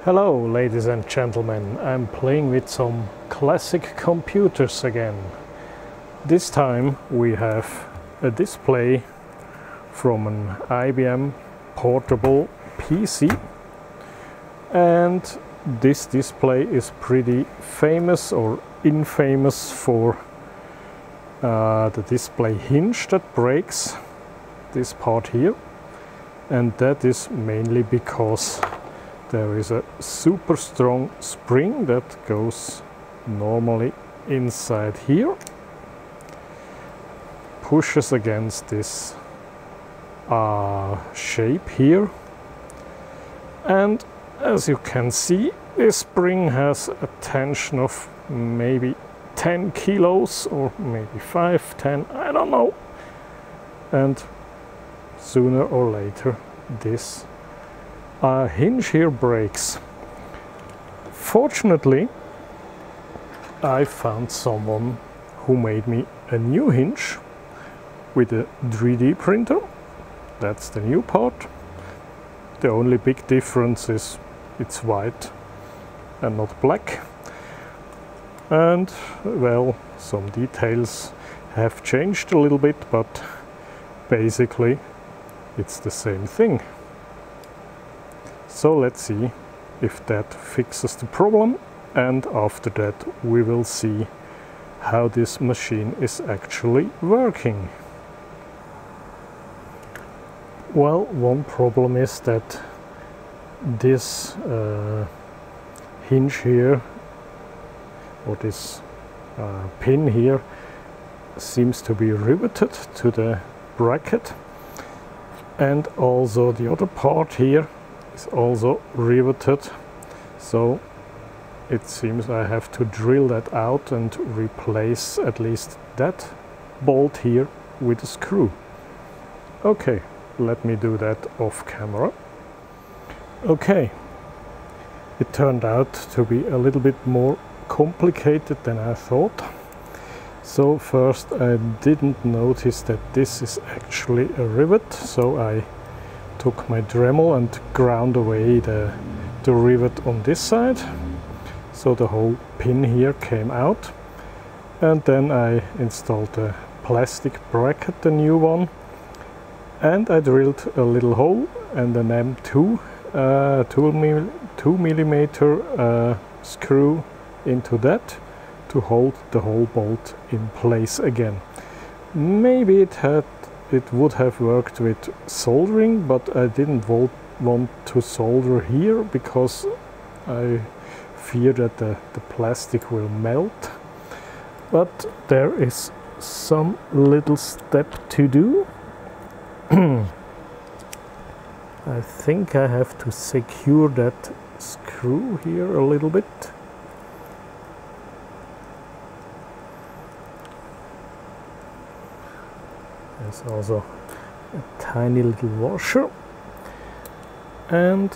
Hello ladies and gentlemen, I'm playing with some classic computers again. This time we have a display from an IBM portable PC, and this display is pretty famous or infamous for the display hinge that breaks this part here, and that is mainly because there is a super strong spring that goes normally inside here, pushes against this shape here, and as you can see, this spring has a tension of maybe 10 kilos or maybe 5, 10, I don't know, and sooner or later this hinge here breaks. Fortunately, I found someone who made me a new hinge with a 3D printer. That's the new part. The only big difference is it's white and not black. And well, some details have changed a little bit, but basically it's the same thing. So let's see if that fixes the problem, and after that we will see how this machine is actually working. Well, one problem is that this hinge here, or this pin here, seems to be riveted to the bracket, and also the other part here is also riveted, so it seems I have to drill that out and replace at least that bolt here with a screw. Okay, let me do that off camera. Okay, it turned out to be a little bit more complicated than I thought. So first, I didn't notice that this is actually a rivet, so I took my Dremel and ground away the rivet on this side, so the whole pin here came out, and then I installed the plastic bracket, the new one, and I drilled a little hole and an M2 2 millimeter screw into that to hold the whole bolt in place again. Maybe it would have worked with soldering, but I didn't want to solder here because I fear that the plastic will melt. But there is some little step to do. I think I have to secure that screw here a little bit. There's also a tiny little washer, and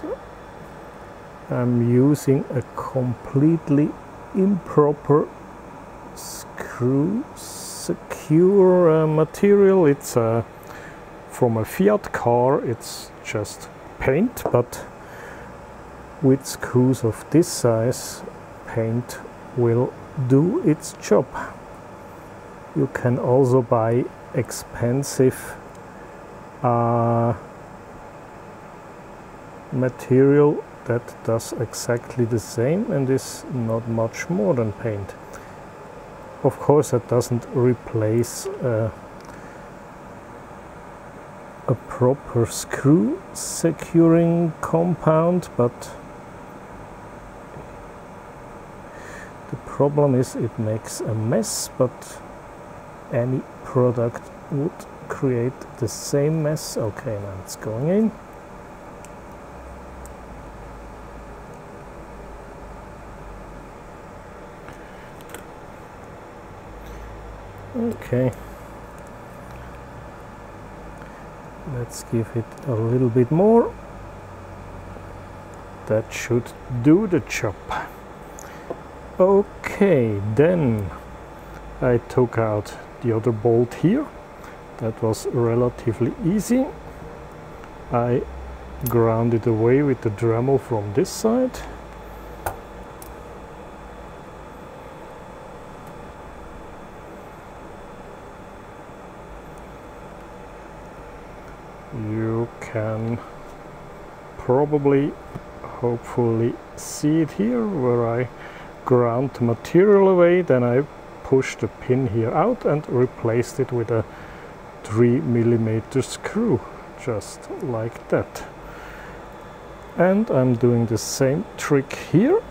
I'm using a completely improper screw secure material. It's from a Fiat car. It's just paint, but with screws of this size, paint will do its job. You can also buy expensive material that does exactly the same and is not much more than paint. Of course, that doesn't replace a proper screw securing compound, but the problem is it makes a mess, but any product would create the same mess. Okay, now it's going in. Okay, let's give it a little bit more. That should do the job. Okay, then I took out the other bolt here. That was relatively easy. I ground it away with the Dremel from this side. You can probably, hopefully, see it here where I ground the material away. Then I pushed the pin here out and replaced it with a 3mm screw, just like that. And I'm doing the same trick here.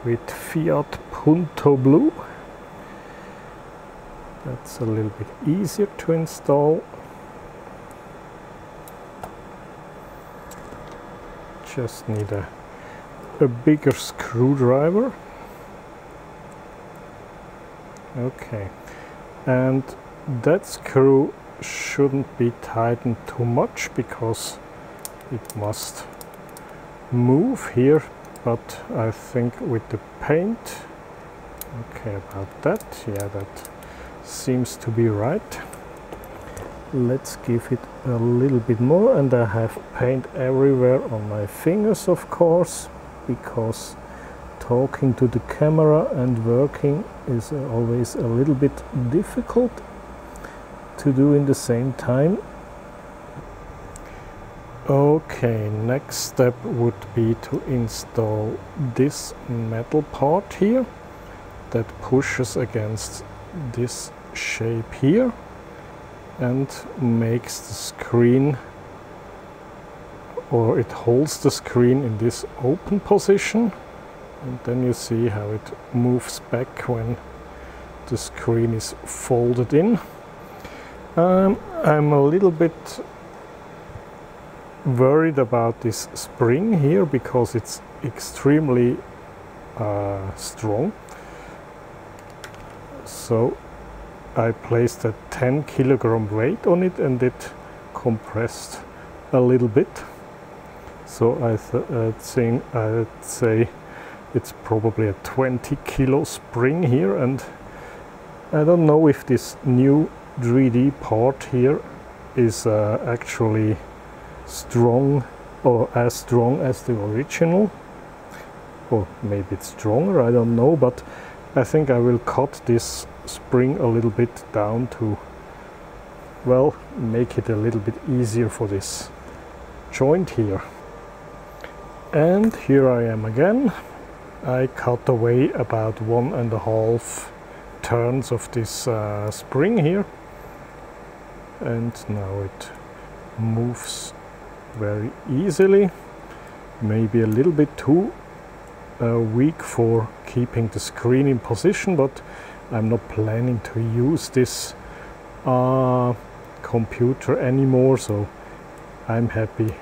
With Fiat Punto Blue. That's a little bit easier to install. Just need a bigger screwdriver. Okay, and that screw shouldn't be tightened too much because it must move here, but I think with the paint, okay, about that, yeah, that seems to be right. Let's give it a little bit more, and I have paint everywhere on my fingers, of course, because talking to the camera and working is always a little bit difficult to do in the same time. Okay, next step would be to install this metal part here that pushes against this shape here and makes the screen, or it holds the screen in this open position, and then you see how it moves back when the screen is folded in. I'm a little bit worried about this spring here because it's extremely strong. So I placed a 10 kilogram weight on it and it compressed a little bit. So I'd say it's probably a 20 kilo spring here, and I don't know if this new 3D part here is actually strong or as strong as the original, or maybe it's stronger, I don't know, but I think I will cut this spring a little bit down to, well, make it a little bit easier for this joint here. And here I am again. I cut away about 1.5 turns of this spring here, and now it moves very easily, maybe a little bit too weak for keeping the screen in position, but I'm not planning to use this computer anymore, so I'm happy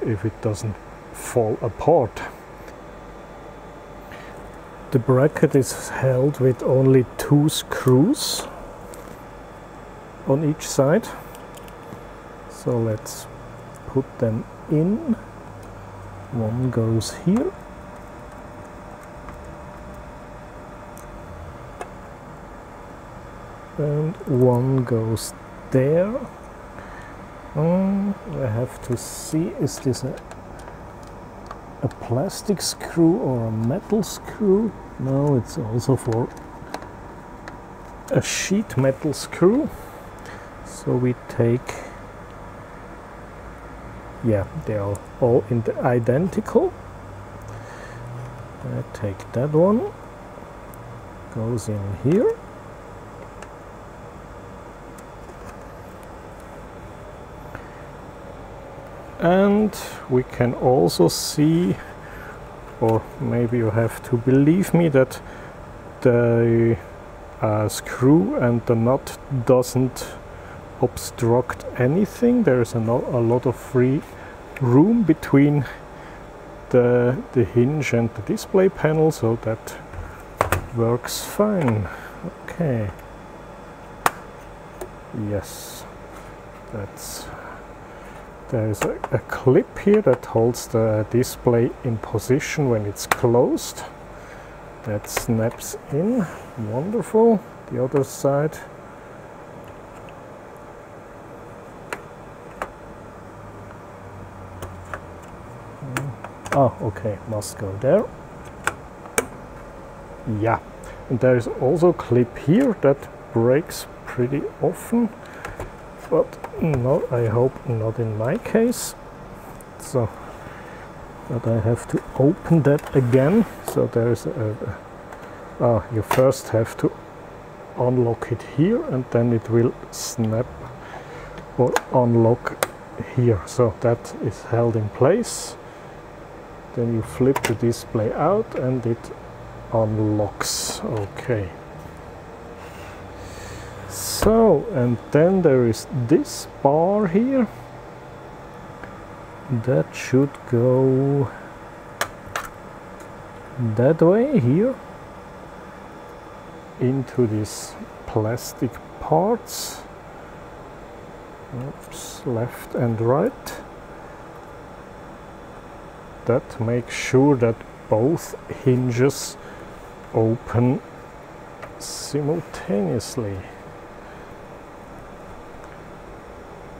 if it doesn't fall apart. The bracket is held with only 2 screws on each side, so let's put them in. One goes here, and one goes there. I have to see, is this a plastic screw or a metal screw? No, it's also for a sheet metal screw. So we take, yeah, they are all identical. I take that one, goes in here. And we can also see, or maybe you have to believe me, that the screw and the nut doesn't obstruct anything. There's a lot of free room between the hinge and the display panel, so that works fine. Okay. Yes, there's a clip here that holds the display in position when it's closed. That snaps in. Wonderful. The other side. Oh, okay, must go there. Yeah, and there is also a clip here that breaks pretty often, but no, I hope not in my case. So, but I have to open that again. So there's you first have to unlock it here, and then it will snap or unlock here. So that is held in place. Then you flip the display out and it unlocks. Okay. So, and then there is this bar here. That should go that way here into these plastic parts. Oops, left and right. That makes sure that both hinges open simultaneously.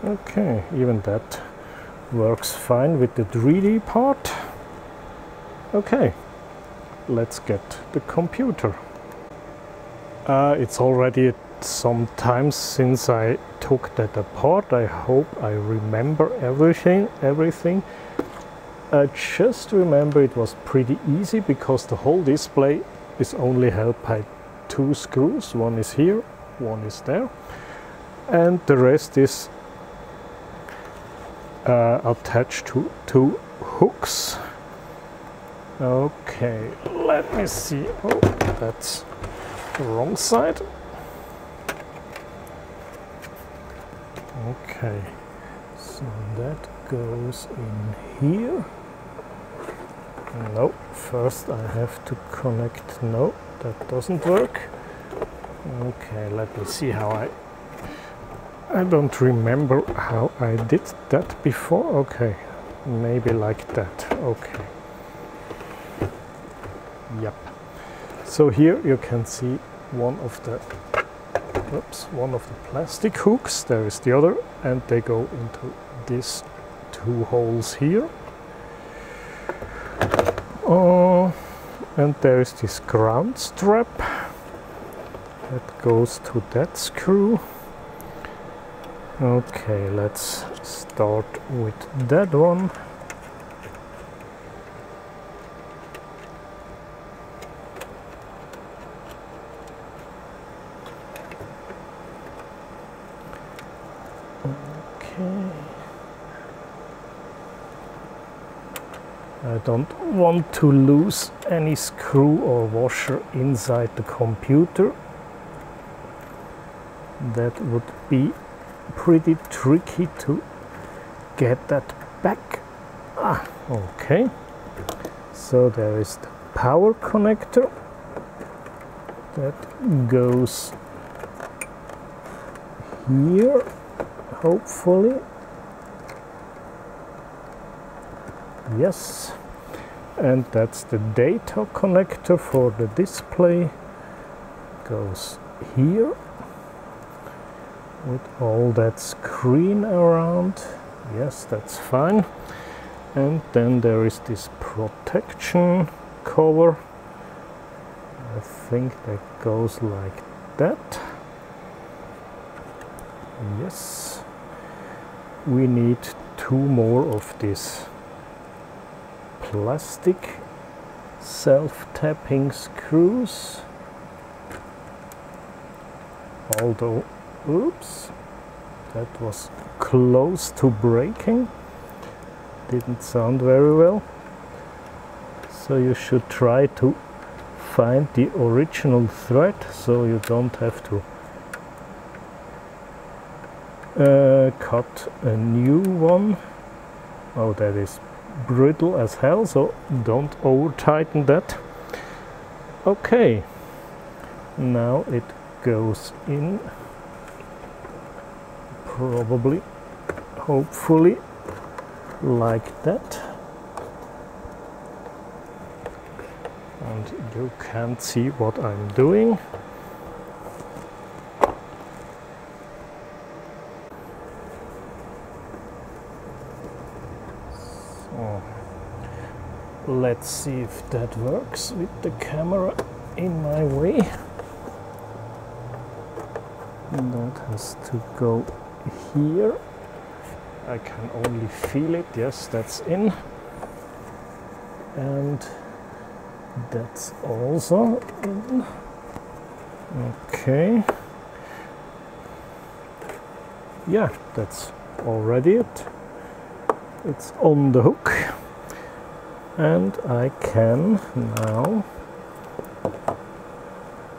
Okay, even that works fine with the 3D part. Okay, let's get the computer. It's already some time since I took that apart. I hope I remember everything. I just remember it was pretty easy because the whole display is only held by 2 screws. One is here, one is there, and the rest is attached to 2 hooks. Okay, let me see. Oh, that's the wrong side. Okay, so that goes in here. No, first I have to connect. No, that doesn't work. Okay, let me see how I don't remember how I did that before. Okay, maybe like that. Okay. Yep. So here you can see one of the plastic hooks. There is the other, and they go into these 2 holes here. And there is this ground strap that goes to that screw. Okay, let's start with that one. Okay. I don't want to lose any screw or washer inside the computer. That would be pretty tricky to get that back. Okay. So there is the power connector that goes here, hopefully. Yes. And that's the data connector for the display. Goes here with all that screen around. Yes, that's fine. And then there is this protection cover. I think that goes like that. Yes. We need 2 more of these plastic self-tapping screws. Although, oops, that was close to breaking. Didn't sound very well. So you should try to find the original thread so you don't have to cut a new one. Oh, that is brittle as hell, so don't over tighten that. Okay, now it goes in, probably, hopefully like that, and you can't see what I'm doing. Let's see if that works with the camera in my way. has to go here. I can only feel it. Yes, that's in. And that's also in. Okay. Yeah, that's already it. It's on the hook. And I can now,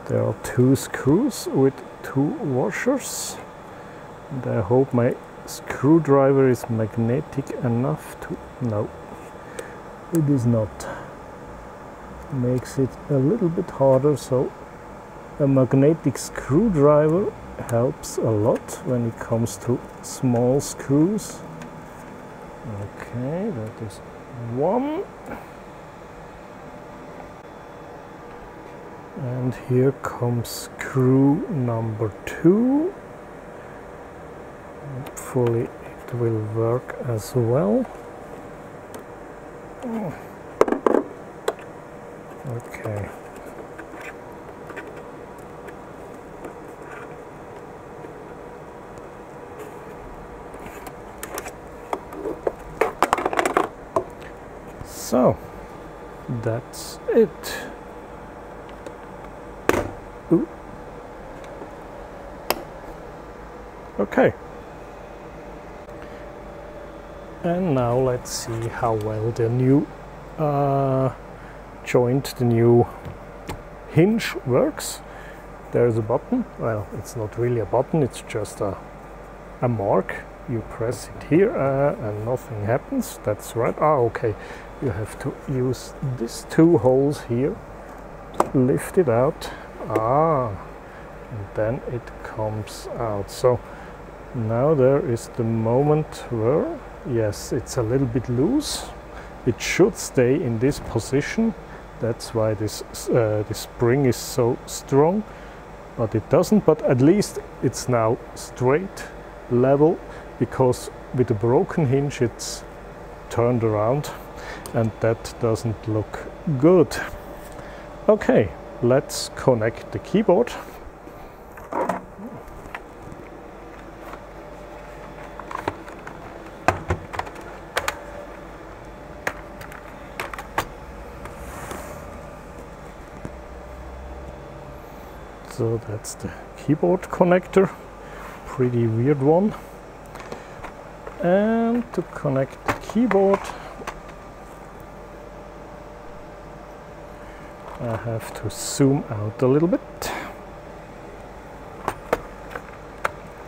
there are 2 screws with 2 washers. And I hope my screwdriver is magnetic enough to, no, it is not. Makes it a little bit harder, so a magnetic screwdriver helps a lot when it comes to small screws. Okay, that is 1. And here comes screw number 2. Hopefully it will work as well. Okay. So, that's it. Ooh. Okay. And now let's see how well the new joint, the new hinge works. There's a button. Well, it's not really a button, it's just a mark. You press it here and nothing happens. That's right. Ah, okay. You have to use these 2 holes here, lift it out. Ah, and then it comes out. So now there is the moment where, yes, it's a little bit loose. It should stay in this position. That's why this spring is so strong, but it doesn't. But at least it's now straight, level, because with the broken hinge it's turned around, and that doesn't look good. Okay, let's connect the keyboard. So that's the keyboard connector, pretty weird one. And to connect the keyboard, I have to zoom out a little bit.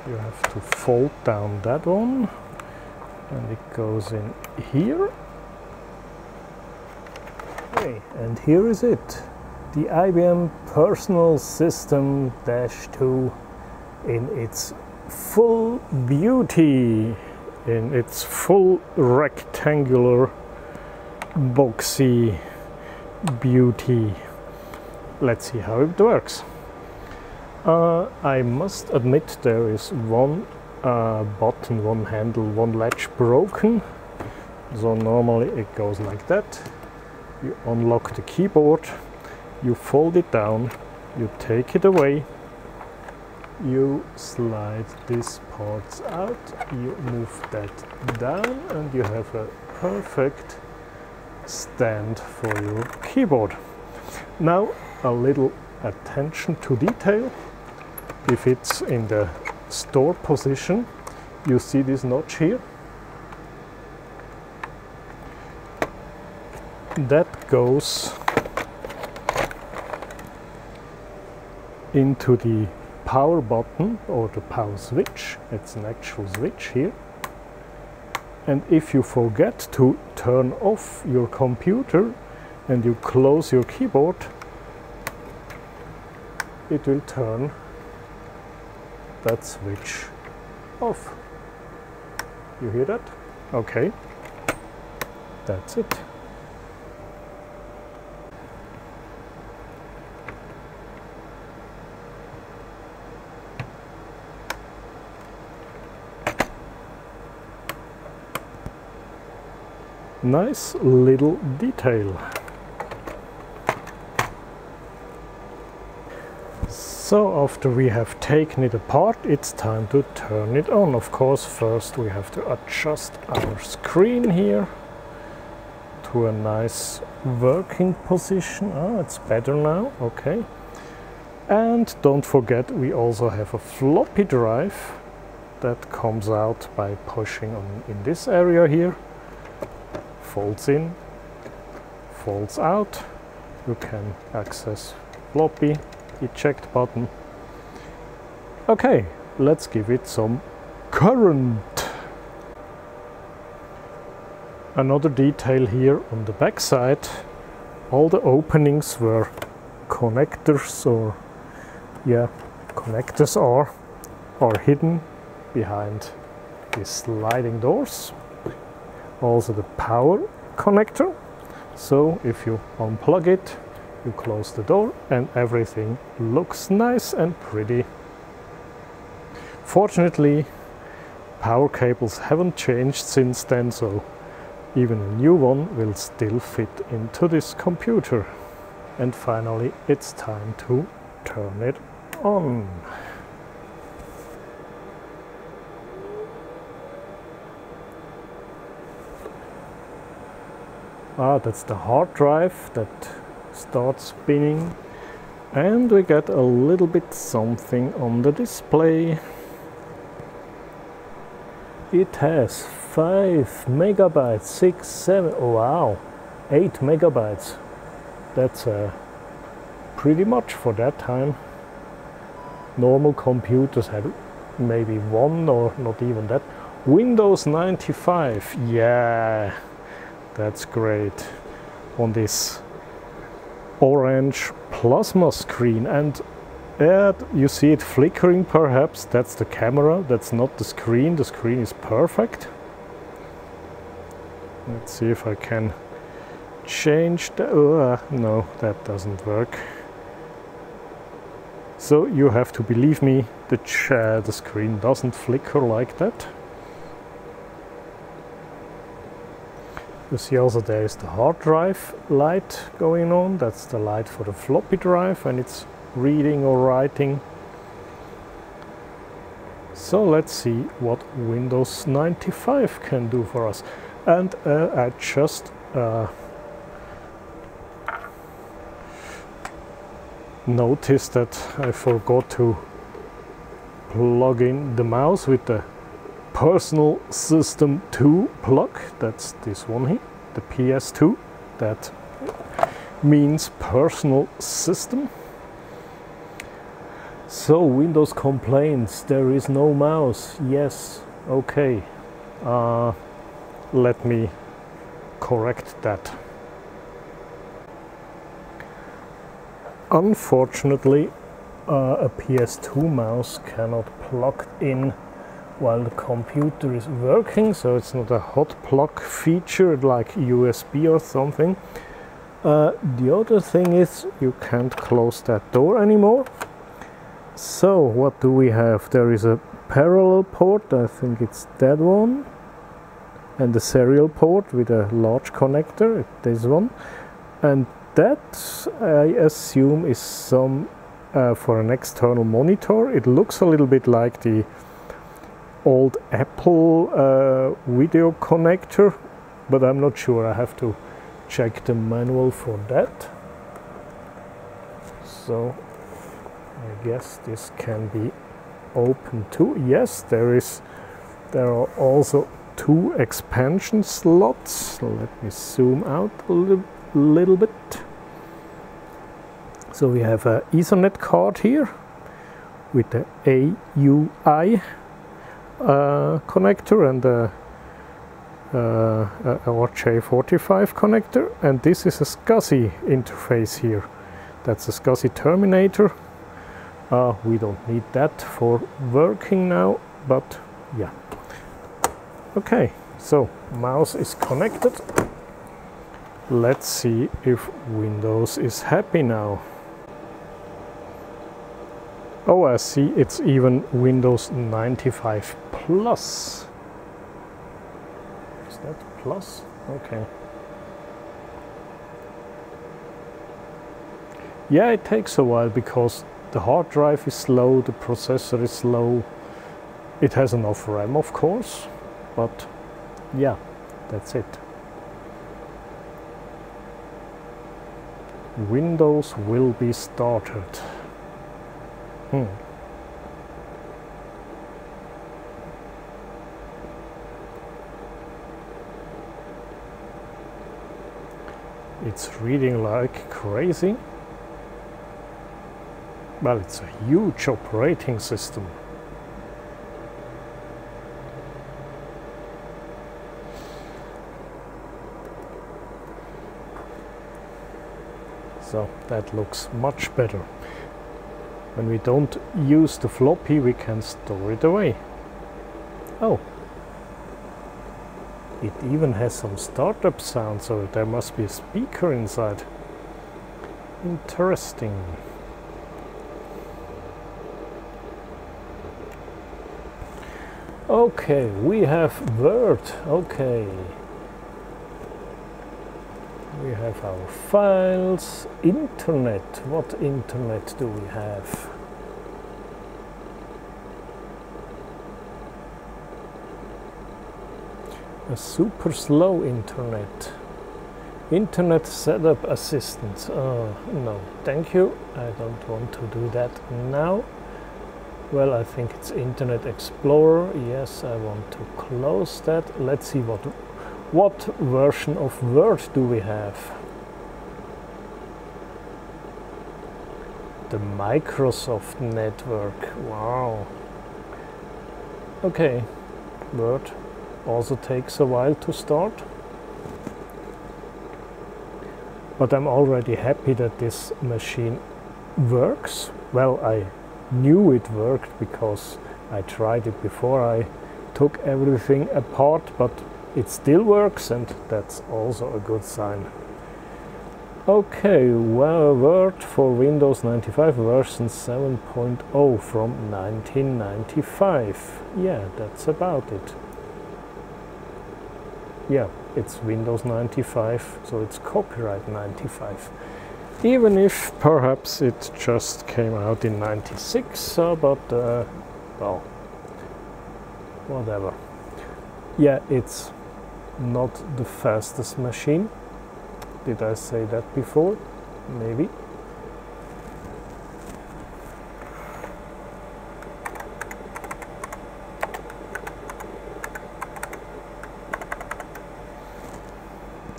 You have to fold down that one, and it goes in here. Okay, and here is it. The IBM Personal System -2 in its full beauty, in its full rectangular boxy beauty. Let's see how it works. I must admit there is one button, one handle, one latch broken. So normally it goes like that. You unlock the keyboard, you fold it down, you take it away, you slide these parts out, you move that down, and you have a perfect stand for your keyboard. Now a little attention to detail. If it's in the store position, you see this notch here. That goes into the power button or the power switch. It's an actual switch here. And if you forget to turn off your computer and you close your keyboard, it will turn that switch off. You hear that? Okay, that's it. Nice little detail. So after we have taken it apart, it's time to turn it on. Of course, first we have to adjust our screen here to a nice working position. Ah, it's better now, okay. And don't forget, we also have a floppy drive that comes out by pushing on in this area here. Folds in, folds out. You can access floppy, eject button. Okay, let's give it some current. Another detail here on the back side, all the openings were connectors, or yeah, connectors are hidden behind these sliding doors. Also the power connector, so if you unplug it, you close the door and everything looks nice and pretty. Fortunately, power cables haven't changed since then, so even a new one will still fit into this computer. And finally, it's time to turn it on. Ah, that's the hard drive that starts spinning, and we get a little bit something on the display. It has 5 megabytes, 6, 7, oh wow, 8 megabytes. That's pretty much for that time. Normal computers had maybe 1 or not even that. Windows 95, yeah, that's great. On this orange plasma screen, and you see it flickering perhaps. That's the camera, that's not the screen. The screen is perfect. Let's see if I can change the... no, that doesn't work. So you have to believe me, the screen doesn't flicker like that. You see also there is the hard drive light going on. That's the light for the floppy drive when it's reading or writing. So let's see what Windows 95 can do for us. And I just noticed that I forgot to plug in the mouse with the Personal System 2 plug. That's this one here, the PS2. That means Personal System. So Windows complains there is no mouse. Yes, okay. Let me correct that. Unfortunately, a PS2 mouse cannot plug in while the computer is working, so it's not a hot plug feature like USB or something. The other thing is you can't close that door anymore. So what do we have? There is a parallel port, I think it's that one, and the serial port with a large connector, this one, and that I assume is some for an external monitor. It looks a little bit like the old Apple video connector, but I'm not sure. I have to check the manual for that. So I guess this can be open too. Yes, there are also 2 expansion slots. Let me zoom out a little bit. So we have an Ethernet card here with the AUI connector and a RJ45 connector, and this is a SCSI interface here. That's a SCSI terminator. We don't need that for working now, but yeah. Okay, so mouse is connected. Let's see if Windows is happy now. Oh, I see, it's even Windows 95 Plus. Is that Plus? Okay. Yeah, it takes a while because The hard drive is slow, the processor is slow. It has enough RAM, of course, but yeah, that's it. Windows will be started. It's reading like crazy. Well, it's a huge operating system. So that looks much better. When we don't use the floppy, we can store it away. Oh, it even has some startup sound, so there must be a speaker inside. Interesting. Okay, we have Word. Okay. We have our files. Internet. What internet do we have? A super slow internet. Internet setup assistant. No, thank you. I don't want to do that now. Well, I think it's Internet Explorer. Yes, I want to close that. Let's see what version of Word do we have? The Microsoft Network. Wow. Okay, Word also takes a while to start. But I'm already happy that this machine works. Well, I knew it worked because I tried it before I took everything apart, but it still works, and that's also a good sign. Okay, well, Word for Windows 95 version 7.0 from 1995. Yeah, that's about it. Yeah, it's Windows 95, so it's copyright 95. Even if perhaps it just came out in 96, but well, whatever. Yeah, it's not the fastest machine. Did I say that before? Maybe.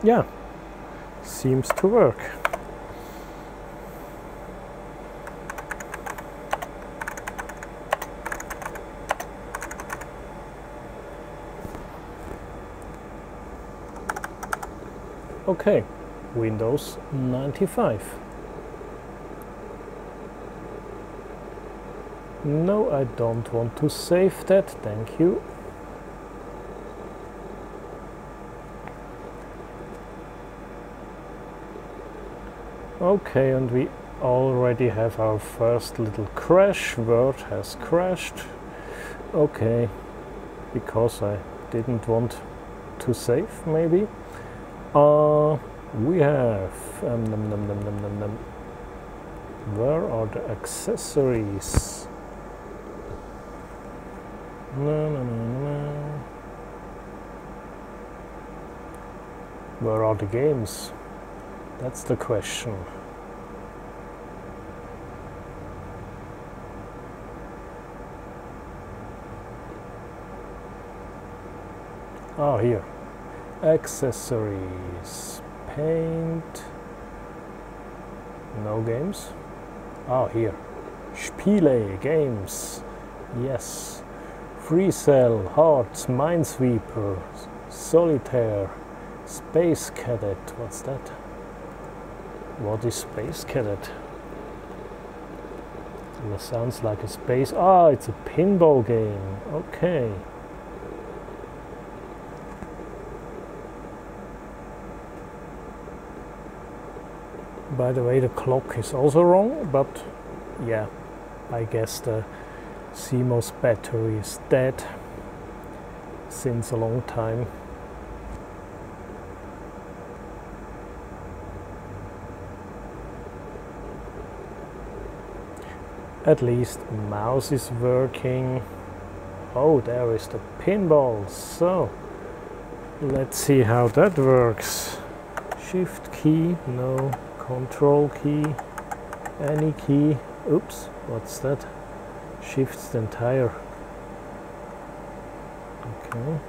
Yeah, seems to work. Okay, Windows 95. No, I don't want to save that, thank you. Okay, and we already have our first little crash. Word has crashed. Okay, because I didn't want to save, maybe. We have where are the accessories? Where are the games? That's the question. Oh, here. Accessories. Paint. No games. Oh, here. Spiele. Games. Yes. Free Cell. Hearts. Minesweeper. Solitaire. Space Cadet. What's that? What is Space Cadet? It sounds like a space. Ah, it's a pinball game. Okay. By the way, the clock is also wrong, but yeah, I guess the CMOS battery is dead since a long time. At least mouse is working. Oh, there is the pinball. So let's see how that works. Shift key, no. Control key, any key. Oops, what's that? Shifts the entire. Okay.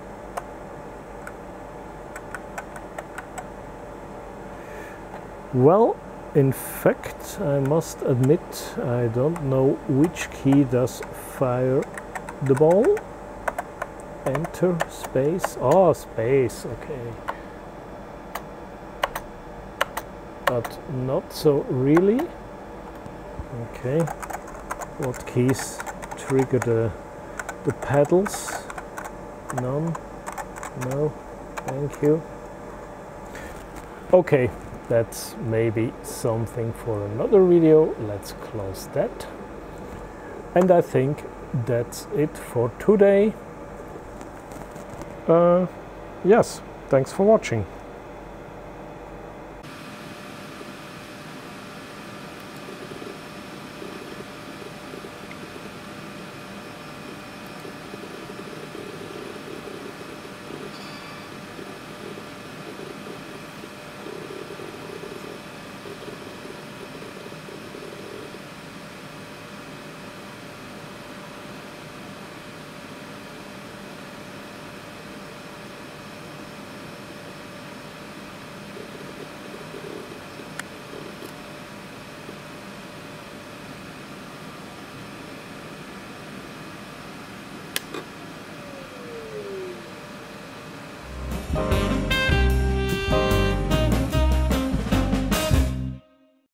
Well, in fact, I must admit I don't know which key does fire the ball. Enter, space. Oh, space, okay. But not so really. Okay. What keys trigger the pedals? None. No. Thank you. Okay. That's maybe something for another video. Let's close that. And I think that's it for today. Yes, thanks for watching.